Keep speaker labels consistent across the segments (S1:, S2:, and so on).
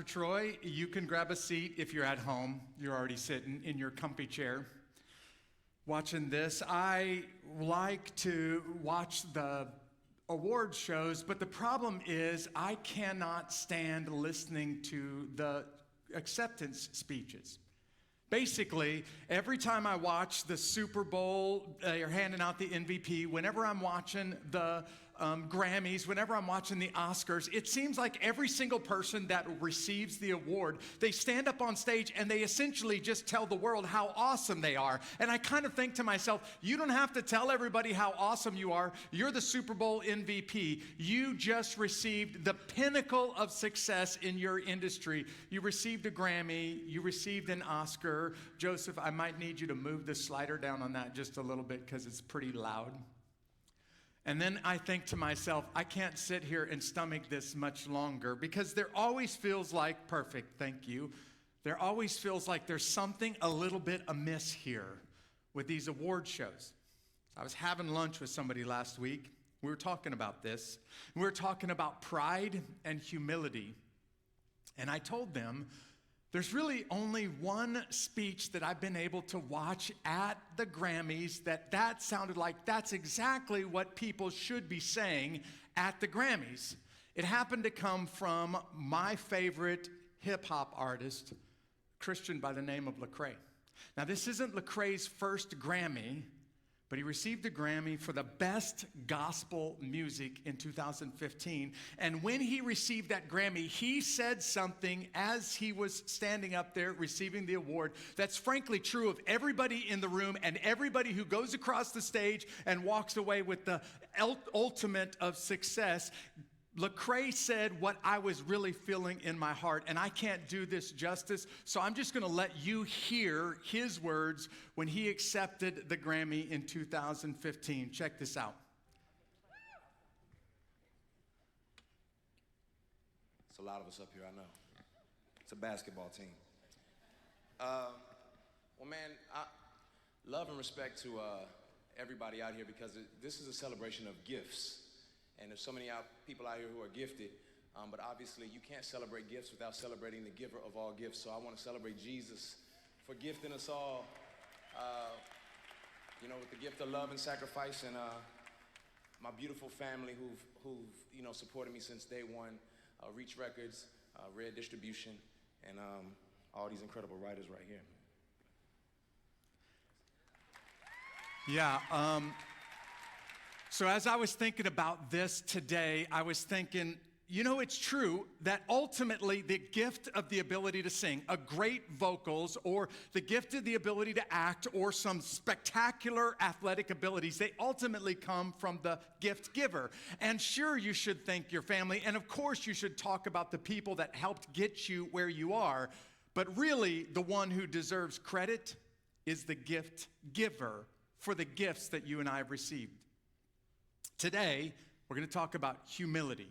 S1: Troy. You can grab a seat if you're at home. You're already sitting in your comfy chair watching this. I like to watch the award shows, but the problem is I cannot stand listening to the acceptance speeches. Basically, every time I watch the Super Bowl, they're handing out the MVP. Whenever I'm watching the Grammys, whenever I'm watching the Oscars, it seems like every single person that receives the award, they stand up on stage and they essentially just tell the world how awesome they are. And I kind of think to myself, you don't have to tell everybody how awesome you are. You're the Super Bowl MVP. You just received the pinnacle of success in your industry. You received a Grammy. You received an Oscar. Joseph, I might need you to move the slider down on that just a little bit because it's pretty loud. And then I think to myself, I can't sit here and stomach this much longer because there always feels like, perfect, thank you. There always feels like there's something a little bit amiss here with these award shows. I was having lunch with somebody last week. We were talking about this. We were talking about pride and humility. And I told them, there's really only one speech that I've been able to watch at the Grammys that sounded like that's exactly what people should be saying at the Grammys. It happened to come from my favorite hip-hop artist, Christian by the name of Lecrae. Now, this isn't Lecrae's first Grammy, but he received a Grammy for the best gospel music in 2015. And when he received that Grammy, he said something as he was standing up there receiving the award that's frankly true of everybody in the room and everybody who goes across the stage and walks away with the ultimate of success. Lecrae said what I was really feeling in my heart, and I can't do this justice, so I'm just going to let you hear his words when he accepted the Grammy in 2015. Check this out.
S2: It's a lot of us up here, I know. It's a basketball team. Well, man, love and respect to everybody out here because this is a celebration of gifts. And there's so many people out here who are gifted, but obviously you can't celebrate gifts without celebrating the giver of all gifts. So I want to celebrate Jesus for gifting us all, with the gift of love and sacrifice, and my beautiful family who've supported me since day one, Reach Records, Red Distribution, and all these incredible writers right here.
S1: Yeah. So as I was thinking about this today, I was thinking, it's true that ultimately the gift of the ability to sing, a great vocals, or the gift of the ability to act, or some spectacular athletic abilities, they ultimately come from the gift giver. And sure, you should thank your family, and of course you should talk about the people that helped get you where you are, but really the one who deserves credit is the gift giver for the gifts that you and I have received. Today, we're going to talk about humility.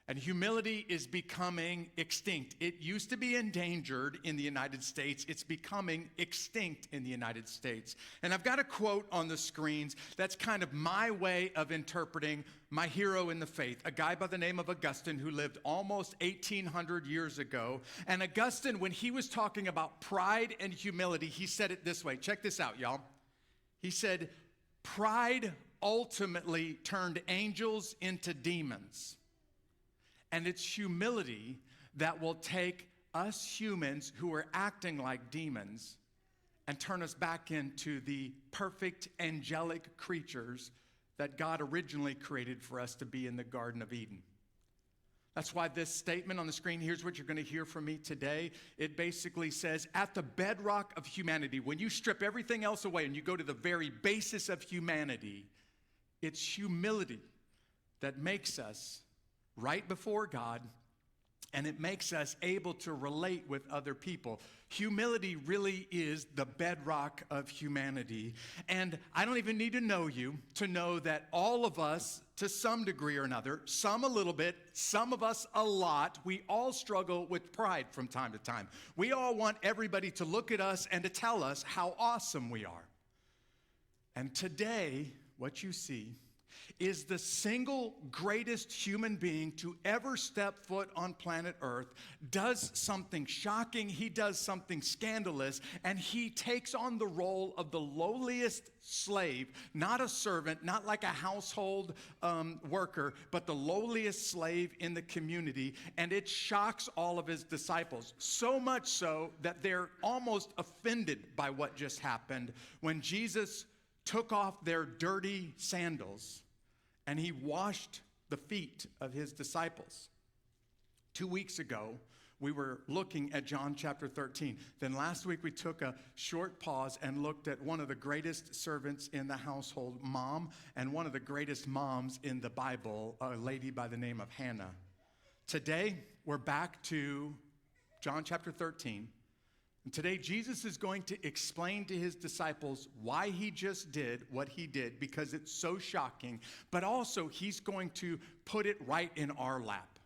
S1: And humility is becoming extinct. It used to be endangered in the United States. It's becoming extinct in the United States. And I've got a quote on the screens that's kind of my way of interpreting my hero in the faith, a guy by the name of Augustine who lived almost 1,800 years ago. And Augustine, when he was talking about pride and humility, he said it this way. Check this out, y'all. He said, pride ultimately turned angels into demons. And it's humility that will take us humans who are acting like demons and turn us back into the perfect angelic creatures that God originally created for us to be in the Garden of Eden. That's why this statement on the screen, here's what you're going to hear from me today. It basically says, at the bedrock of humanity, when you strip everything else away and you go to the very basis of humanity, it's humility that makes us right before God, and it makes us able to relate with other people. Humility really is the bedrock of humanity. And I don't even need to know you to know that all of us, to some degree or another, some a little bit, some of us a lot, we all struggle with pride from time to time. We all want everybody to look at us and to tell us how awesome we are. And today, what you see is the single greatest human being to ever step foot on planet Earth, does something shocking, he does something scandalous, and he takes on the role of the lowliest slave, not a servant, not like a household worker, but the lowliest slave in the community, and it shocks all of his disciples, so much so that they're almost offended by what just happened when Jesus took off their dirty sandals and he washed the feet of his disciples. 2 weeks ago, we were looking at John chapter 13. Then last week, we took a short pause and looked at one of the greatest servants in the household, mom, and one of the greatest moms in the Bible, a lady by the name of Hannah. Today, we're back to John chapter 13. And today, Jesus is going to explain to his disciples why he just did what he did, because it's so shocking. But also, he's going to put it right in our lap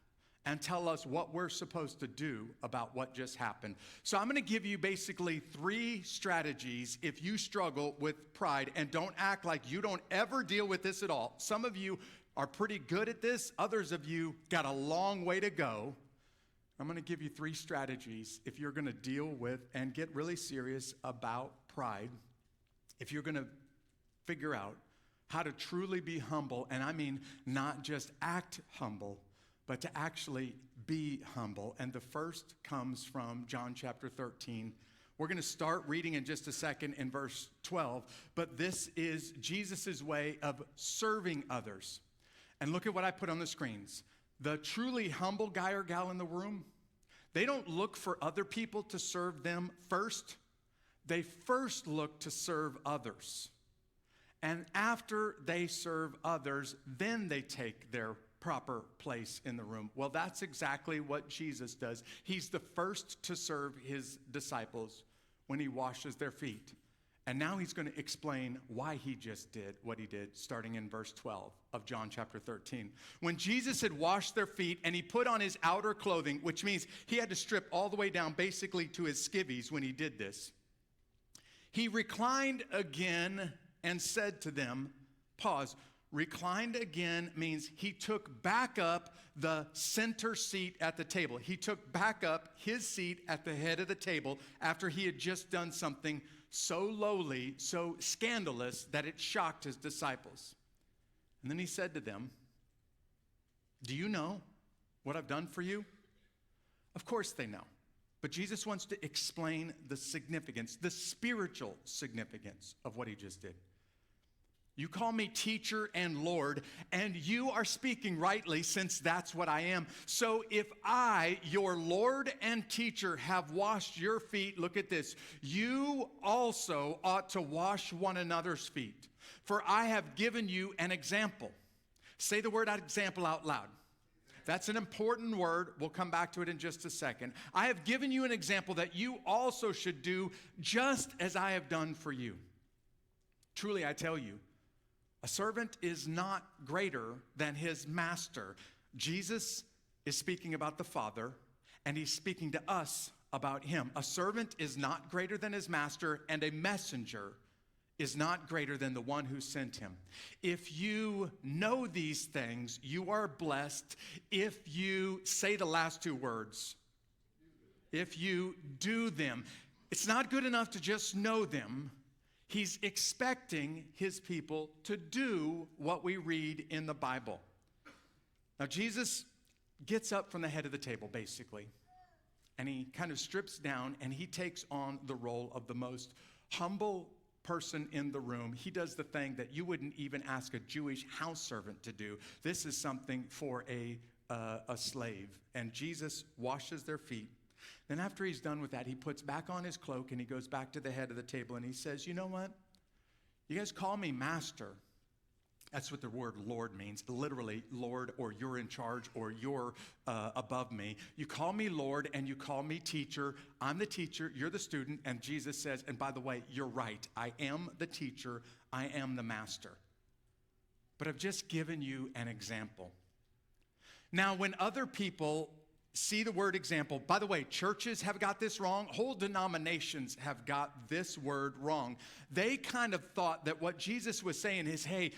S1: and tell us what we're supposed to do about what just happened. So I'm going to give you basically 3 strategies if you struggle with pride, and don't act like you don't ever deal with this at all. Some of you are pretty good at this. Others of you got a long way to go. I'm going to give you 3 strategies if you're going to deal with and get really serious about pride, if you're going to figure out how to truly be humble, and I mean not just act humble, but to actually be humble. And the first comes from John chapter 13. We're going to start reading in just a second in verse 12, but this is Jesus' way of serving others. And look at what I put on the screens. The truly humble guy or gal in the room, they don't look for other people to serve them first. They first look to serve others. And after they serve others, then they take their proper place in the room. Well, that's exactly what Jesus does. He's the first to serve his disciples when he washes their feet. And now he's going to explain why he just did what he did, starting in verse 12 of John chapter 13. When Jesus had washed their feet and he put on his outer clothing, which means he had to strip all the way down basically to his skivvies when he did this, he reclined again and said to them, pause. Reclined again means he took back up the center seat at the table. He took back up his seat at the head of the table after he had just done something so lowly, so scandalous that it shocked his disciples. And then he said to them, do you know what I've done for you? Of course they know. But Jesus wants to explain the significance, the spiritual significance of what he just did. You call me teacher and Lord, and you are speaking rightly, since that's what I am. So if I, your Lord and teacher, have washed your feet, look at this, you also ought to wash one another's feet. For I have given you an example. Say the word example out loud. That's an important word. We'll come back to it in just a second. I have given you an example that you also should do just as I have done for you. Truly, I tell you, a servant is not greater than his master. Jesus is speaking about the Father, and he's speaking to us about him. A servant is not greater than his master, and a messenger is not greater than the one who sent him. If you know these things, you are blessed if you say the last 2 words. If you do them. It's not good enough to just know them. He's expecting his people to do what we read in the Bible. Now, Jesus gets up from the head of the table, basically, and he kind of strips down, and he takes on the role of the most humble person in the room. He does the thing that you wouldn't even ask a Jewish house servant to do. This is something for a slave, and Jesus washes their feet. Then after he's done with that, he puts back on his cloak and he goes back to the head of the table and he says, you know what? You guys call me master. That's what the word Lord means. Literally, Lord, or you're in charge, or you're above me. You call me Lord and you call me teacher. I'm the teacher, you're the student. And Jesus says, and by the way, you're right. I am the teacher. I am the master. But I've just given you an example. Now, when other people see the word example. By the way, churches have got this wrong. Whole denominations have got this word wrong. They kind of thought that what Jesus was saying is, hey,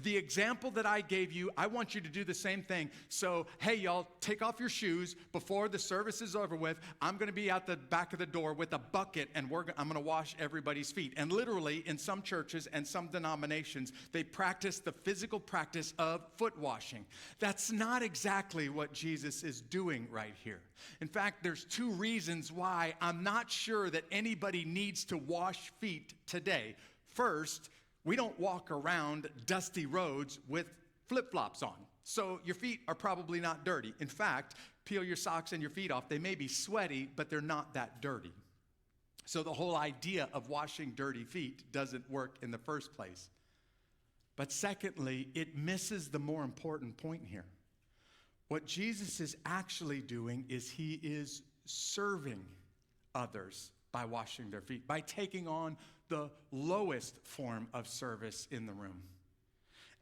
S1: the example that I gave you, I want you to do the same thing. So, hey, y'all, take off your shoes before the service is over with. I'm going to be at the back of the door with a bucket, and I'm going to wash everybody's feet. And literally, in some churches and some denominations, they practice the physical practice of foot washing. That's not exactly what Jesus is doing right here. In fact, there's two reasons why I'm not sure that anybody needs to wash feet today. First, we don't walk around dusty roads with flip-flops on. So your feet are probably not dirty. In fact, peel your socks and your feet off. They may be sweaty, but they're not that dirty. So the whole idea of washing dirty feet doesn't work in the first place. But secondly, it misses the more important point here. What Jesus is actually doing is he is serving others by washing their feet, by taking on the lowest form of service in the room.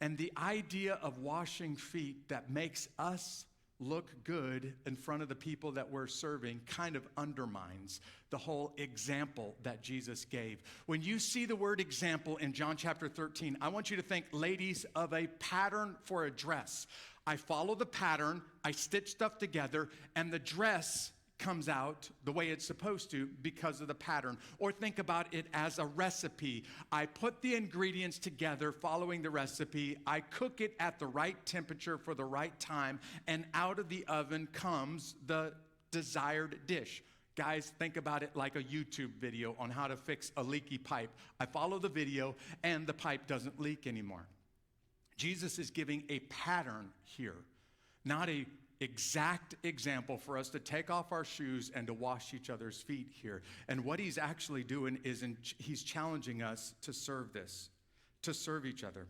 S1: And the idea of washing feet that makes us look good in front of the people that we're serving kind of undermines the whole example that Jesus gave. When you see the word example in John chapter 13, I want you to think, ladies, of a pattern for a dress. I follow the pattern, I stitch stuff together, and the dress comes out the way it's supposed to because of the pattern. Or think about it as a recipe. I put the ingredients together following the recipe. I cook it at the right temperature for the right time, and out of the oven comes the desired dish. Guys, think about it like a YouTube video on how to fix a leaky pipe. I follow the video, and the pipe doesn't leak anymore. Jesus is giving a pattern here, not a exact example for us to take off our shoes and to wash each other's feet here. And what he's actually doing is he's challenging us to serve each other.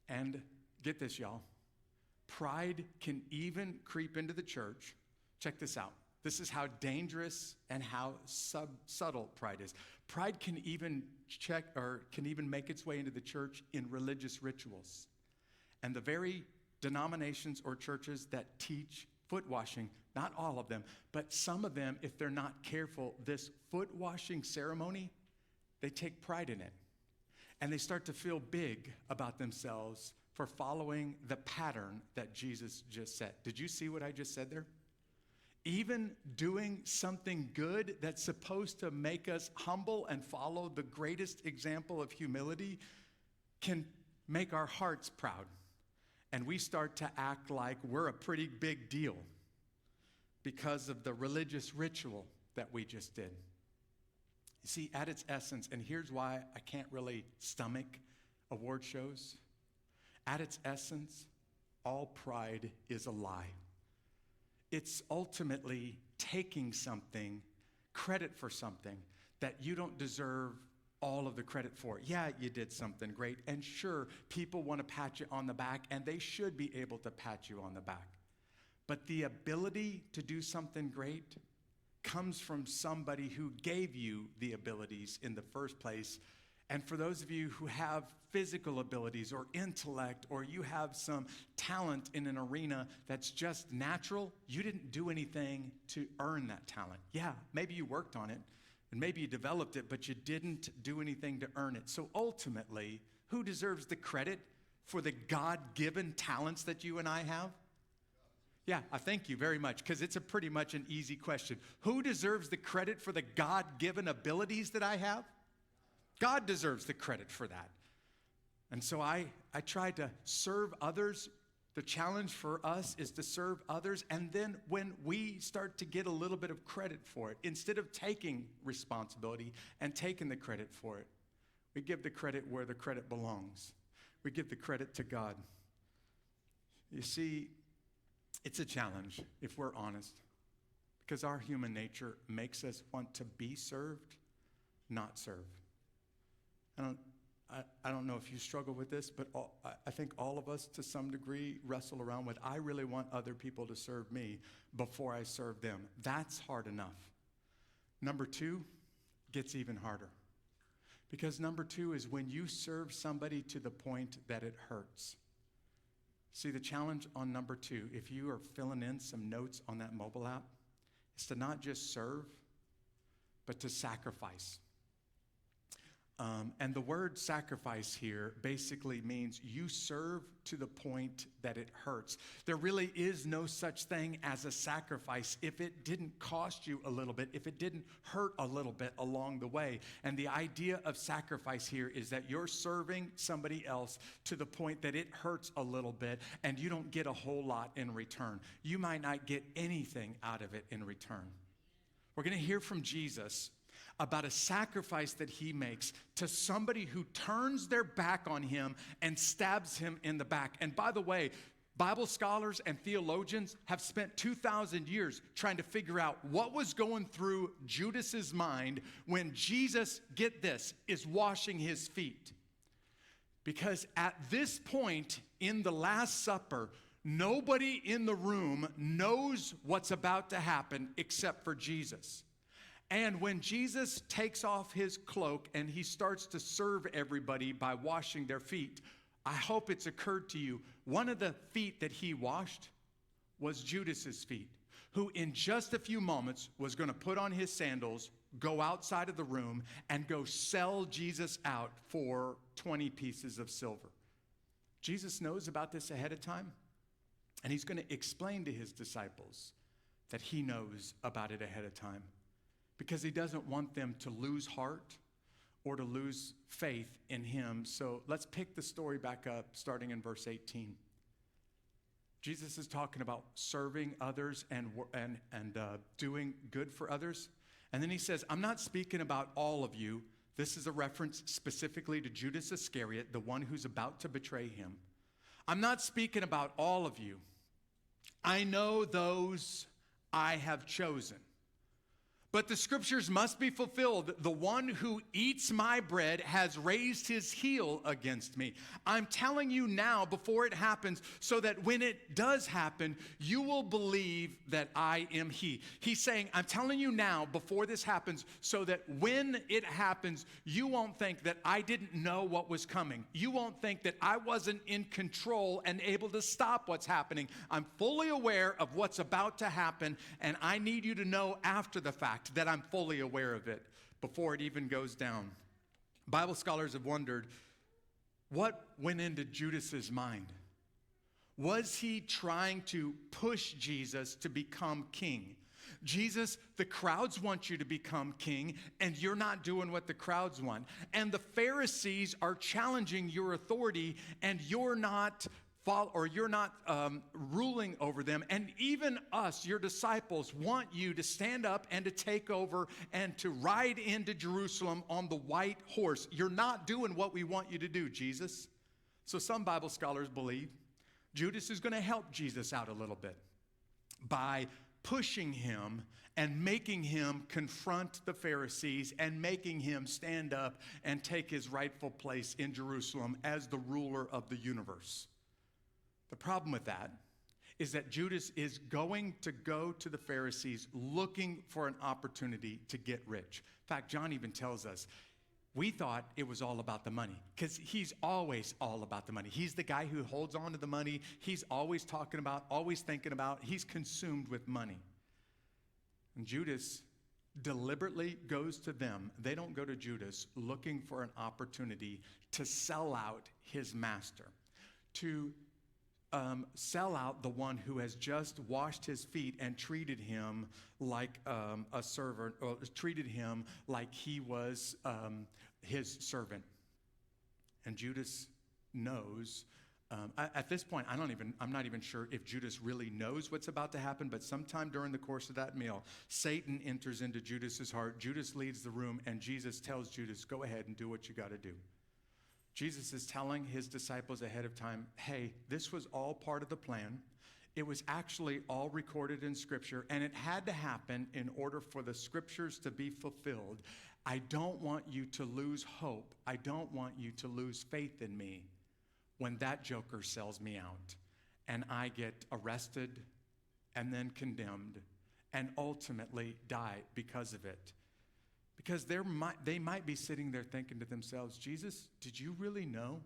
S1: And get this, y'all. Pride can even creep into the church. Check this out. This is how dangerous and how subtle pride is. Pride can even make its way into the church in religious rituals. And the very denominations or churches that teach foot washing, not all of them, but some of them, if they're not careful, this foot washing ceremony, they take pride in it. And they start to feel big about themselves for following the pattern that Jesus just set. Did you see what I just said there? Even doing something good that's supposed to make us humble and follow the greatest example of humility can make our hearts proud. And we start to act like we're a pretty big deal because of the religious ritual that we just did. You see, at its essence, and here's why I can't really stomach award shows. At its essence, all pride is a lie. It's ultimately taking something, credit for something that you don't deserve all of the credit for. Yeah, you did something great. And sure, people want to pat you on the back, and they should be able to pat you on the back. But the ability to do something great comes from somebody who gave you the abilities in the first place. And for those of you who have physical abilities or intellect, or you have some talent in an arena that's just natural, you didn't do anything to earn that talent. Yeah, maybe you worked on it, and maybe you developed it, but you didn't do anything to earn it. So ultimately, who deserves the credit for the God-given talents that you and I have? Yeah, I thank you very much, because it's pretty much an easy question. Who deserves the credit for the God-given abilities that I have? God deserves the credit for that. And so I try to serve others. The challenge for us is to serve others, and then when we start to get a little bit of credit for it, instead of taking responsibility and taking the credit for it, we give the credit where the credit belongs. We give the credit to God. You see, it's a challenge if we're honest, because our human nature makes us want to be served, not serve. I don't know if you struggle with this, but I think all of us to some degree wrestle around with, I really want other people to serve me before I serve them. That's hard enough. Number two gets even harder. Because number two is when you serve somebody to the point that it hurts. See, the challenge on number two, if you are filling in some notes on that mobile app, is to not just serve, but to sacrifice. And the word sacrifice here basically means you serve to the point that it hurts. There really is no such thing as a sacrifice if it didn't cost you a little bit, if it didn't hurt a little bit along the way. And the idea of sacrifice here is that you're serving somebody else to the point that it hurts a little bit and you don't get a whole lot in return. You might not get anything out of it in return. We're going to hear from Jesus about a sacrifice that he makes to somebody who turns their back on him and stabs him in the back. And by the way, Bible scholars and theologians have spent 2,000 years trying to figure out what was going through Judas's mind when Jesus, get this, is washing his feet. Because at this point in the Last Supper, nobody in the room knows what's about to happen except for Jesus. And when Jesus takes off his cloak and he starts to serve everybody by washing their feet, I hope it's occurred to you, one of the feet that he washed was Judas's feet, who in just a few moments was going to put on his sandals, go outside of the room, and go sell Jesus out for 20 pieces of silver. Jesus knows about this ahead of time, and he's going to explain to his disciples that he knows about it ahead of time, because he doesn't want them to lose heart or to lose faith in him. So let's pick the story back up, starting in verse 18. Jesus is talking about serving others and doing good for others. And then he says, I'm not speaking about all of you. This is a reference specifically to Judas Iscariot, the one who's about to betray him. I'm not speaking about all of you. I know those I have chosen. But the scriptures must be fulfilled. The one who eats my bread has raised his heel against me. I'm telling you now before it happens, so that when it does happen, you will believe that I am he. He's saying, I'm telling you now before this happens, so that when it happens, you won't think that I didn't know what was coming. You won't think that I wasn't in control and able to stop what's happening. I'm fully aware of what's about to happen, and I need you to know after the fact that I'm fully aware of it before it even goes down. Bible scholars have wondered, what went into Judas's mind? Was he trying to push Jesus to become king? Jesus, the crowds want you to become king, and you're not doing what the crowds want. And the Pharisees are challenging your authority, and you're not ruling over them. And even us, your disciples, want you to stand up and to take over and to ride into Jerusalem on the white horse. You're not doing what we want you to do, Jesus. So some Bible scholars believe Judas is going to help Jesus out a little bit by pushing him and making him confront the Pharisees and making him stand up and take his rightful place in Jerusalem as the ruler of the universe. The problem with that is that Judas is going to go to the Pharisees looking for an opportunity to get rich. In fact, John even tells us, we thought it was all about the money, because he's always all about the money. He's the guy who holds on to the money. He's always talking about, always thinking about, he's consumed with money. And Judas deliberately goes to them. They don't go to Judas looking for an opportunity to sell out his master, to sell out the one who has just washed his feet and treated him like a servant, or treated him like he was his servant. And Judas knows. At this point, I'm not even sure if Judas really knows what's about to happen, but sometime during the course of that meal, Satan enters into Judas's heart. Judas leaves the room, and Jesus tells Judas, go ahead and do what you got to do. Jesus is telling his disciples ahead of time, hey, this was all part of the plan. It was actually all recorded in Scripture, and it had to happen in order for the Scriptures to be fulfilled. I don't want you to lose hope. I don't want you to lose faith in me when that joker sells me out and I get arrested and then condemned and ultimately die because of it. Because they might be sitting there thinking to themselves, Jesus, did you really know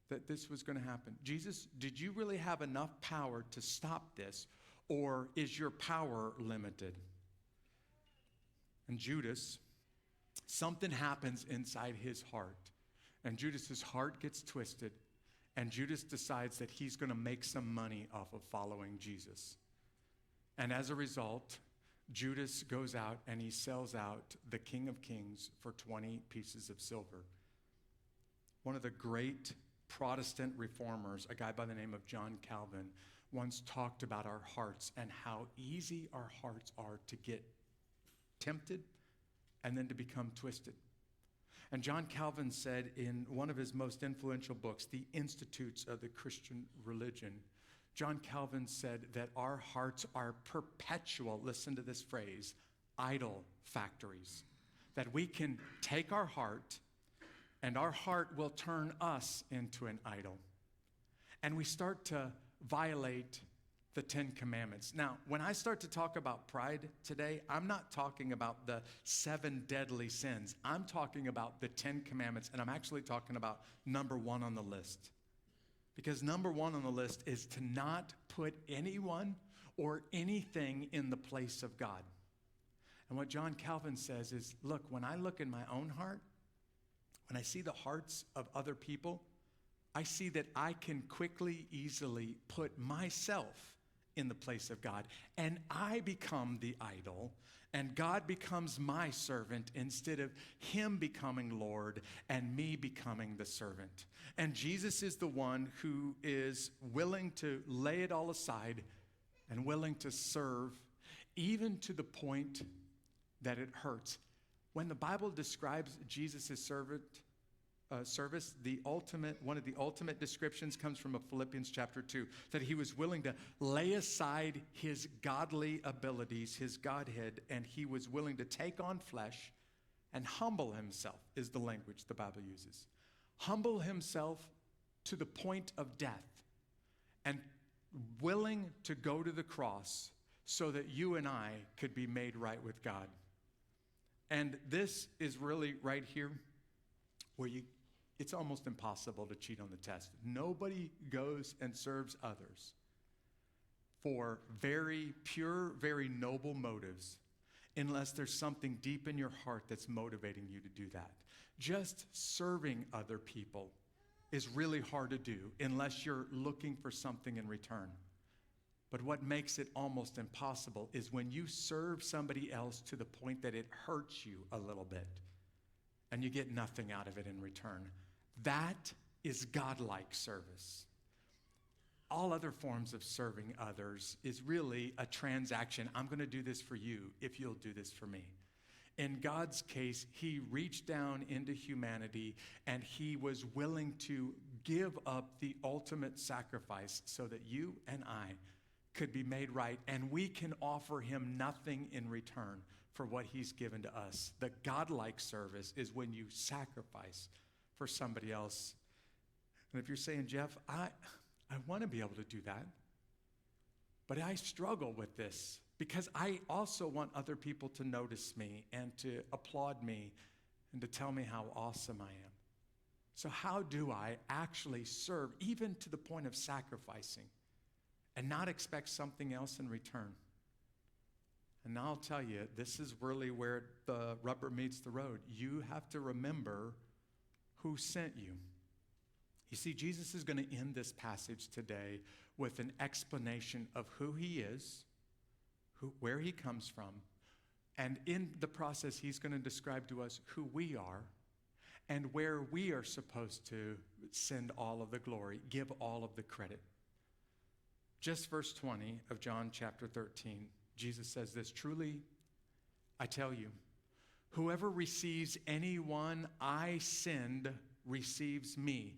S1: that this was going to happen? Jesus, did you really have enough power to stop this? Or is your power limited? And Judas something happens inside his heart. And Judas's heart gets twisted, and Judas decides that he's going to make some money off of following Jesus. And as a result, Judas goes out and he sells out the King of Kings for 20 pieces of silver. One of the great Protestant reformers, a guy by the name of John Calvin, once talked about our hearts and how easy our hearts are to get tempted and then to become twisted. And John Calvin said in one of his most influential books, The Institutes of the Christian Religion, John Calvin said that our hearts are perpetual, listen to this phrase, idol factories. That we can take our heart and our heart will turn us into an idol. And we start to violate the 10 Commandments. Now, when I start to talk about pride today, I'm not talking about the 7 deadly sins. I'm talking about the 10 Commandments, and I'm actually talking about number 1 on the list. Because number 1 on the list is to not put anyone or anything in the place of God. And what John Calvin says is, look, when I look in my own heart, when I see the hearts of other people, I see that I can quickly, easily put myself in the place of God. And I become the idol, and God becomes my servant instead of him becoming Lord and me becoming the servant. And Jesus is the one who is willing to lay it all aside and willing to serve, even to the point that it hurts. When the Bible describes Jesus' service, one of the ultimate descriptions comes from Philippians chapter 2, that he was willing to lay aside his godly abilities, his Godhead, and he was willing to take on flesh and humble himself, is the language the Bible uses. Humble himself to the point of death and willing to go to the cross so that you and I could be made right with God. And this is really right here where it's almost impossible to cheat on the test. Nobody goes and serves others for very pure, very noble motives unless there's something deep in your heart that's motivating you to do that. Just serving other people is really hard to do unless you're looking for something in return. But what makes it almost impossible is when you serve somebody else to the point that it hurts you a little bit and you get nothing out of it in return. That is godlike service. All other forms of serving others is really a transaction. I'm going to do this for you if you'll do this for me. In God's case, he reached down into humanity and he was willing to give up the ultimate sacrifice so that you and I could be made right, and we can offer him nothing in return for what he's given to us. The godlike service is when you sacrifice for somebody else. And if you're saying, Jeff, I want to be able to do that, but I struggle with this because I also want other people to notice me and to applaud me and to tell me how awesome I am. So how do I actually serve, even to the point of sacrificing, and not expect something else in return? And I'll tell you, this is really where the rubber meets the road. You have to remember who sent you. You see, Jesus is going to end this passage today with an explanation of who he is, where he comes from, and in the process, he's going to describe to us who we are and where we are supposed to send all of the glory, give all of the credit. Just verse 20 of John chapter 13, Jesus says this, truly, I tell you, whoever receives anyone I send receives me.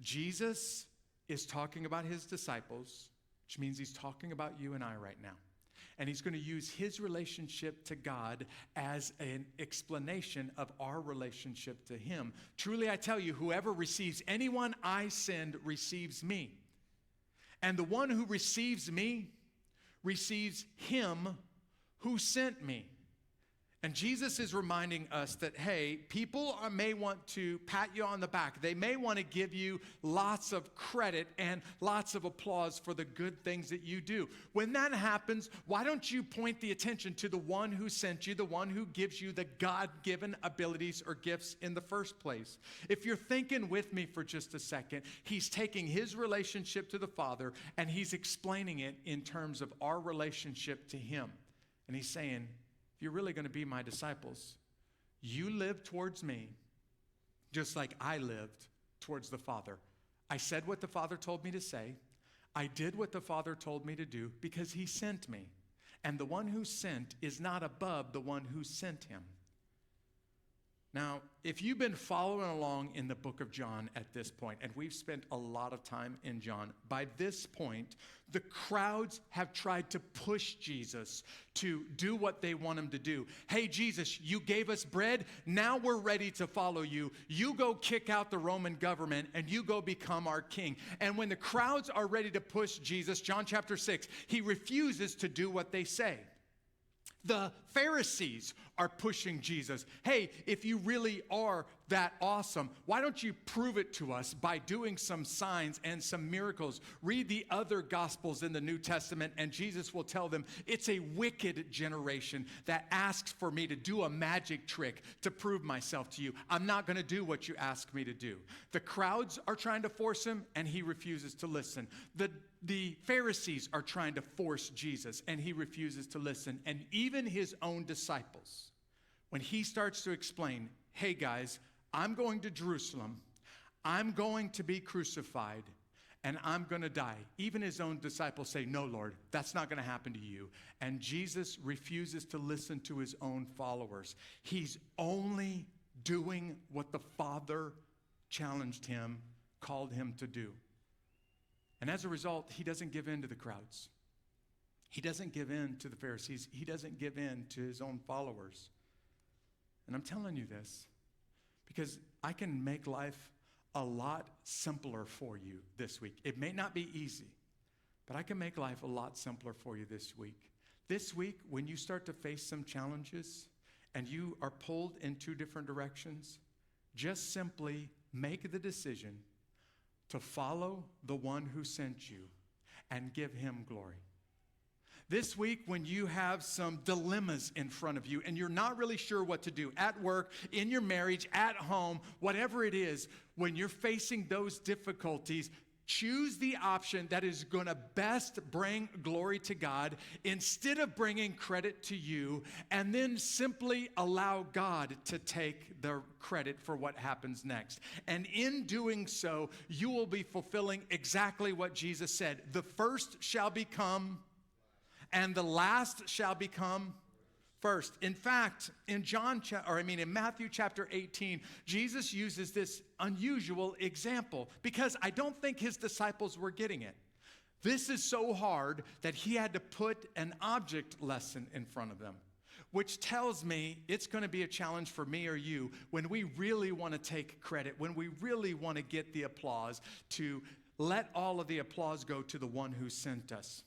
S1: Jesus is talking about his disciples, which means he's talking about you and I right now. And he's going to use his relationship to God as an explanation of our relationship to him. Truly, I tell you, whoever receives anyone I send receives me. And the one who receives me receives him who sent me. And Jesus is reminding us that, hey, people may want to pat you on the back. They may want to give you lots of credit and lots of applause for the good things that you do. When that happens, why don't you point the attention to the one who sent you, the one who gives you the God-given abilities or gifts in the first place? If you're thinking with me for just a second, he's taking his relationship to the Father and he's explaining it in terms of our relationship to him. And he's saying, if you're really going to be my disciples, you live towards me just like I lived towards the Father. I said what the Father told me to say. I did what the Father told me to do because he sent me. And the one who sent is not above the one who sent him. Now, if you've been following along in the book of John at this point, and we've spent a lot of time in John, by this point, the crowds have tried to push Jesus to do what they want him to do. Hey, Jesus, you gave us bread. Now we're ready to follow you. You go kick out the Roman government, and you go become our king. And when the crowds are ready to push Jesus, John chapter 6, he refuses to do what they say. The Pharisees are pushing Jesus. Hey, if you really are that awesome, why don't you prove it to us by doing some signs and some miracles? Read the other Gospels in the New Testament, and Jesus will tell them, it's a wicked generation that asks for me to do a magic trick to prove myself to you. I'm not going to do what you ask me to do. The crowds are trying to force him, and he refuses to listen. The Pharisees are trying to force Jesus, and he refuses to listen. And even his own disciples, when he starts to explain, hey guys, I'm going to Jerusalem, I'm going to be crucified, and I'm going to die. Even his own disciples say, no, Lord, that's not going to happen to you. And Jesus refuses to listen to his own followers. He's only doing what the Father challenged him, called him to do. And as a result, he doesn't give in to the crowds. He doesn't give in to the Pharisees. He doesn't give in to his own followers. And I'm telling you this because I can make life a lot simpler for you this week. It may not be easy, but I can make life a lot simpler for you this week. This week, when you start to face some challenges and you are pulled in two different directions, just simply make the decision to follow the one who sent you and give him glory. This week, when you have some dilemmas in front of you and you're not really sure what to do at work, in your marriage, at home, whatever it is, when you're facing those difficulties, choose the option that is going to best bring glory to God instead of bringing credit to you, and then simply allow God to take the credit for what happens next. And in doing so, you will be fulfilling exactly what Jesus said. The first shall become, and the last shall become first. In fact, in Matthew chapter 18, Jesus uses this unusual example because I don't think his disciples were getting it. This is so hard that he had to put an object lesson in front of them, which tells me it's going to be a challenge for me or you when we really want to take credit, when we really want to get the applause, to let all of the applause go to the one who sent us.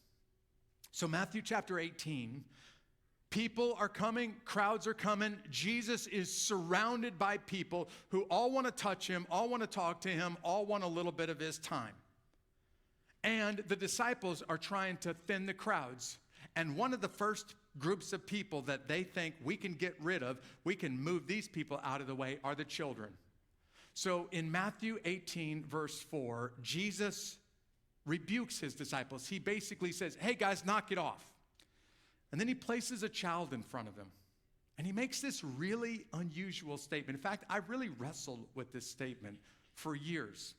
S1: So Matthew chapter 18, people are coming, crowds are coming. Jesus is surrounded by people who all want to touch him, all want to talk to him, all want a little bit of his time. And the disciples are trying to thin the crowds. And one of the first groups of people that they think we can get rid of, we can move these people out of the way, are the children. So in Matthew 18, verse 4, Jesus rebukes his disciples. He basically says, hey guys, knock it off. And then he places a child in front of him. And he makes this really unusual statement. In fact, I really wrestled with this statement for years.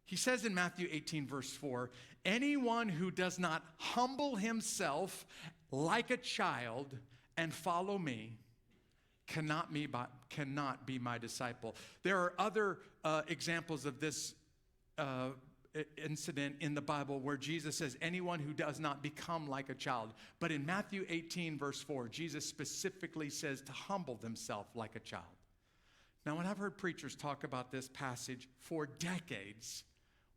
S1: He says in Matthew 18, verse 4, anyone who does not humble himself like a child and follow me cannot be my disciple. There are other examples of this incident in the Bible where Jesus says anyone who does not become like a child. But in Matthew 18, verse 4, Jesus specifically says to humble themselves like a child. Now, when I've heard preachers talk about this passage for decades,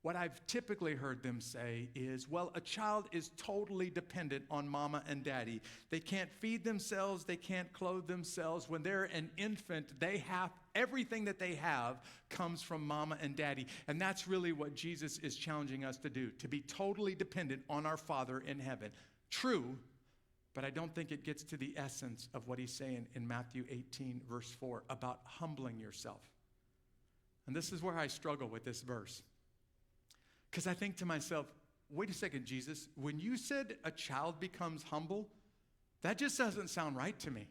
S1: what I've typically heard them say is, well, a child is totally dependent on mama and daddy. They can't feed themselves. They can't clothe themselves. When they're an infant, everything that they have comes from mama and daddy. And that's really what Jesus is challenging us to do, to be totally dependent on our Father in heaven. True, but I don't think it gets to the essence of what he's saying in Matthew 18, verse 4, about humbling yourself. And this is where I struggle with this verse. Because I think to myself, wait a second, Jesus, when you said a child becomes humble, that just doesn't sound right to me.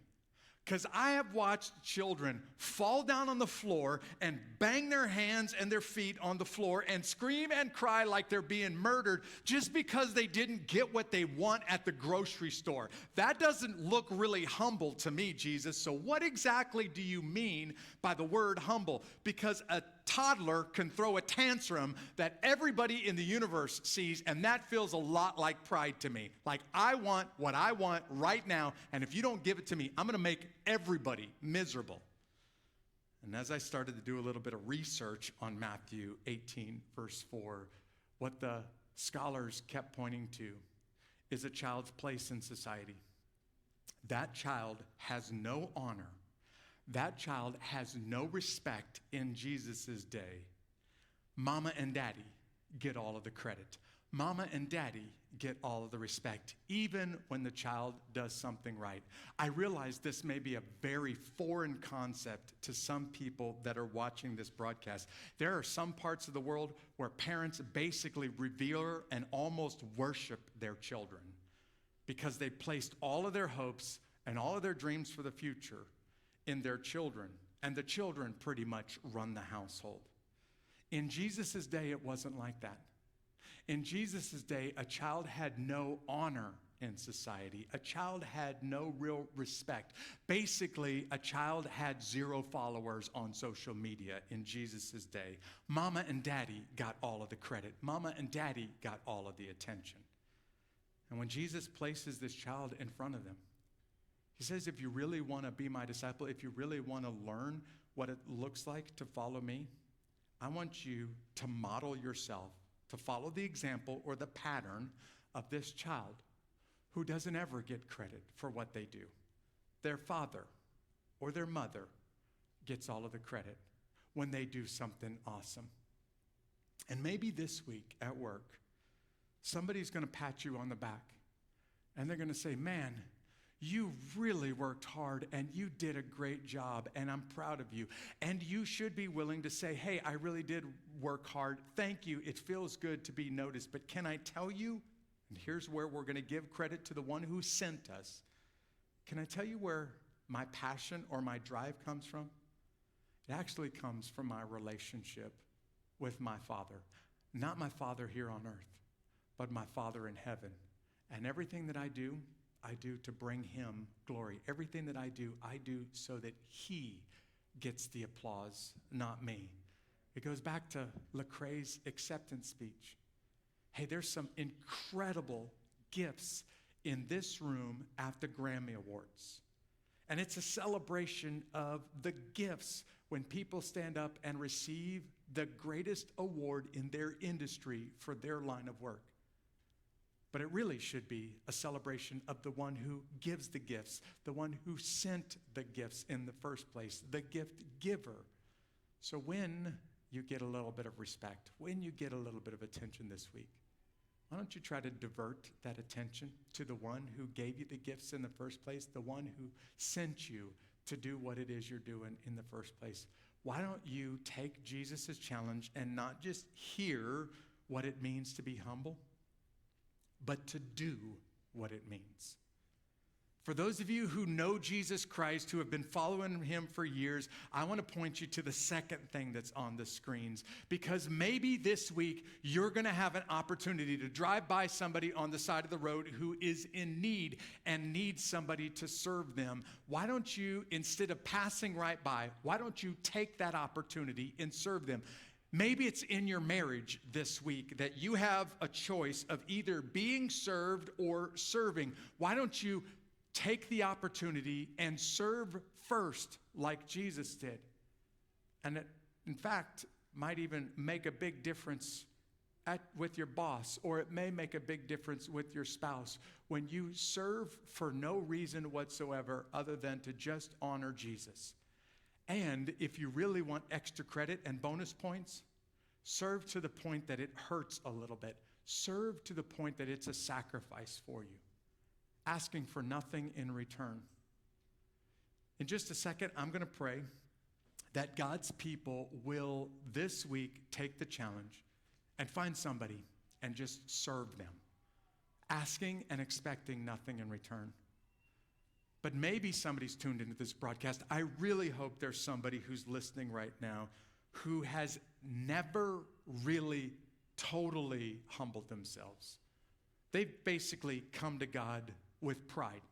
S1: Because I have watched children fall down on the floor and bang their hands and their feet on the floor and scream and cry like they're being murdered just because they didn't get what they want at the grocery store. That doesn't look really humble to me, Jesus. So what exactly do you mean by the word humble? Because a toddler can throw a tantrum that everybody in the universe sees, and that feels a lot like pride to me. Like, I want what I want right now, and if you don't give it to me, I'm going to make everybody miserable. And as I started to do a little bit of research on Matthew 18, verse 4, what the scholars kept pointing to is a child's place in society. That child has no honor. That child has no respect in Jesus' day. Mama and daddy get all of the credit. Mama and daddy get all of the respect, even when the child does something right. I realize this may be a very foreign concept to some people that are watching this broadcast. There are some parts of the world where parents basically revere and almost worship their children because they placed all of their hopes and all of their dreams for the future in their children, and the children pretty much run the household. In Jesus' day, it wasn't like that. In Jesus' day, a child had no honor in society. A child had no real respect. Basically, a child had 0 followers on social media in Jesus' day. Mama and daddy got all of the credit. Mama and daddy got all of the attention. And when Jesus places this child in front of them, he says, if you really want to be my disciple, if you really want to learn what it looks like to follow me, I want you to model yourself, to follow the example or the pattern of this child who doesn't ever get credit for what they do. Their father or their mother gets all of the credit when they do something awesome. And maybe this week at work, somebody's going to pat you on the back and they're going to say, man, you really worked hard and you did a great job and I'm proud of you. And you should be willing to say, hey, I really did work hard. Thank you. It feels good to be noticed. But can I tell you, and here's where we're going to give credit to the one who sent us. Can I tell you where my passion or my drive comes from? It actually comes from my relationship with my Father. Not my Father here on earth, but my Father in heaven. And everything that I do to bring him glory. Everything that I do so that he gets the applause, not me. It goes back to Lecrae's acceptance speech. Hey, there's some incredible gifts in this room at the Grammy Awards. And it's a celebration of the gifts when people stand up and receive the greatest award in their industry for their line of work. But it really should be a celebration of the one who gives the gifts, the one who sent the gifts in the first place, the gift giver. So when you get a little bit of respect, when you get a little bit of attention this week, why don't you try to divert that attention to the one who gave you the gifts in the first place, the one who sent you to do what it is you're doing in the first place? Why don't you take Jesus' challenge and not just hear what it means to be humble, but to do what it means? For those of you who know Jesus Christ, who have been following him for years, I want to point you to the second thing that's on the screens, because maybe this week you're going to have an opportunity to drive by somebody on the side of the road who is in need and needs somebody to serve them. Why don't you, instead of passing right by, why don't you take that opportunity and serve them? Maybe it's in your marriage this week that you have a choice of either being served or serving. Why don't you take the opportunity and serve first like Jesus did? And it, in fact, might even make a big difference with your boss, or it may make a big difference with your spouse when you serve for no reason whatsoever other than to just honor Jesus. And if you really want extra credit and bonus points, serve to the point that it hurts a little bit. Serve to the point that it's a sacrifice for you, asking for nothing in return. In just a second, I'm going to pray that God's people will this week take the challenge and find somebody and just serve them, asking and expecting nothing in return. But maybe somebody's tuned into this broadcast. I really hope there's somebody who's listening right now who has never really totally humbled themselves. They've basically come to God with pride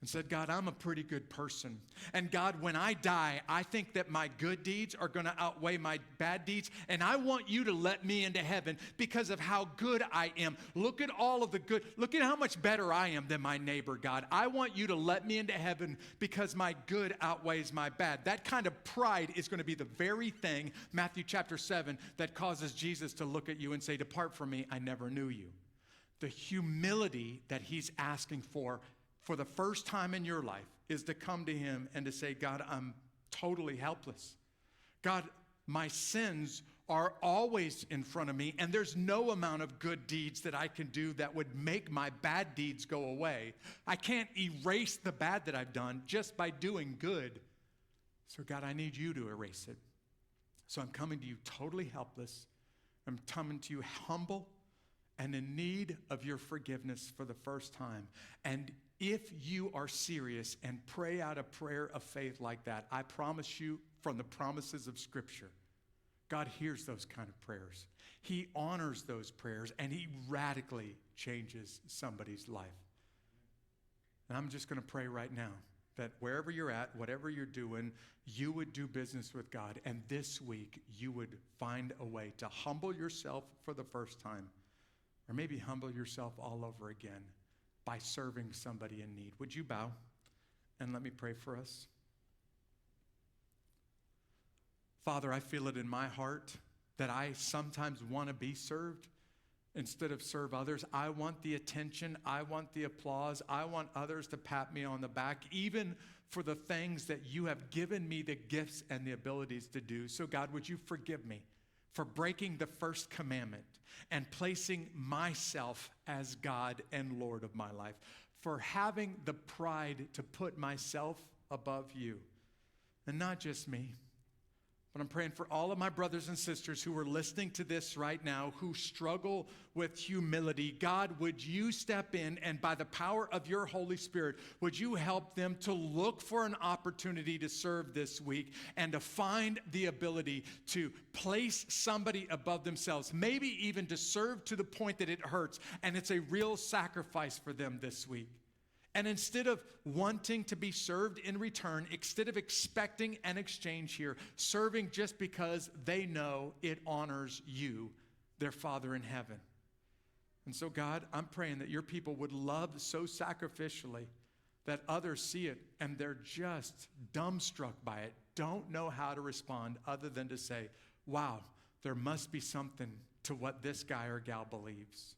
S1: and said, God, I'm a pretty good person. And God, when I die, I think that my good deeds are going to outweigh my bad deeds. And I want you to let me into heaven because of how good I am. Look at all of the good. Look at how much better I am than my neighbor, God. I want you to let me into heaven because my good outweighs my bad. That kind of pride is going to be the very thing, Matthew chapter 7, that causes Jesus to look at you and say, depart from me, I never knew you. The humility that he's asking for the first time in your life is to come to him and to say, God, I'm totally helpless. God, my sins are always in front of me, and there's no amount of good deeds that I can do that would make my bad deeds go away. I can't erase the bad that I've done just by doing good. So God, I need you to erase it. So I'm coming to you totally helpless. I'm coming to you humble and in need of your forgiveness for the first time. And if you are serious and pray out a prayer of faith like that, I promise you from the promises of Scripture, God hears those kind of prayers. He honors those prayers, and he radically changes somebody's life. And I'm just going to pray right now that wherever you're at, whatever you're doing, you would do business with God, and this week you would find a way to humble yourself for the first time, or maybe humble yourself all over again by serving somebody in need. Would you bow and let me pray for us? Father, I feel it in my heart that I sometimes want to be served instead of serve others. I want the attention. I want the applause. I want others to pat me on the back, even for the things that you have given me the gifts and the abilities to do. So God, would you forgive me for breaking the first commandment and placing myself as God and Lord of my life, for having the pride to put myself above you. And not just me, but I'm praying for all of my brothers and sisters who are listening to this right now who struggle with humility. God, would you step in and by the power of your Holy Spirit, would you help them to look for an opportunity to serve this week and to find the ability to place somebody above themselves, maybe even to serve to the point that it hurts and it's a real sacrifice for them this week. And instead of wanting to be served in return, instead of expecting an exchange here, serving just because they know it honors you, their Father in heaven. And so, God, I'm praying that your people would love so sacrificially that others see it and they're just dumbstruck by it, don't know how to respond other than to say, wow, there must be something to what this guy or gal believes.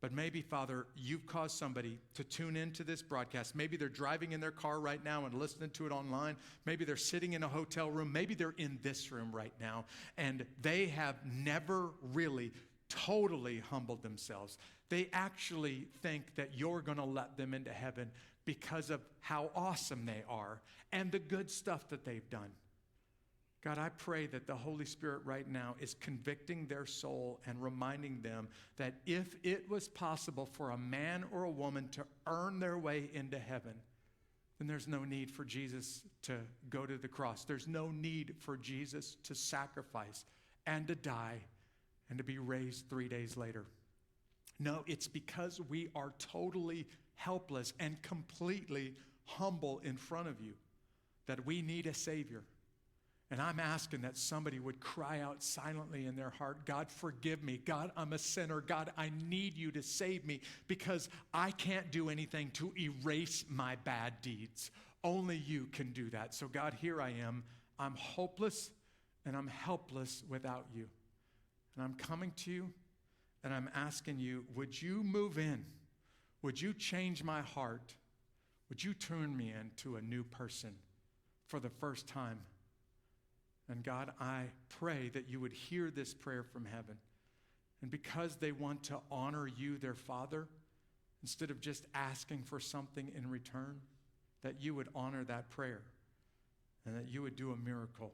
S1: But maybe, Father, you've caused somebody to tune into this broadcast. Maybe they're driving in their car right now and listening to it online. Maybe they're sitting in a hotel room. Maybe they're in this room right now, and they have never really totally humbled themselves. They actually think that you're going to let them into heaven because of how awesome they are and the good stuff that they've done. God, I pray that the Holy Spirit right now is convicting their soul and reminding them that if it was possible for a man or a woman to earn their way into heaven, then there's no need for Jesus to go to the cross. There's no need for Jesus to sacrifice and to die and to be raised 3 days later. No, it's because we are totally helpless and completely humble in front of you that we need a Savior. And I'm asking that somebody would cry out silently in their heart, God, forgive me. God, I'm a sinner. God, I need you to save me because I can't do anything to erase my bad deeds. Only you can do that. So God, here I am. I'm hopeless and I'm helpless without you. And I'm coming to you and I'm asking you, would you move in? Would you change my heart? Would you turn me into a new person for the first time? And God, I pray that you would hear this prayer from heaven. And because they want to honor you, their Father, instead of just asking for something in return, that you would honor that prayer and that you would do a miracle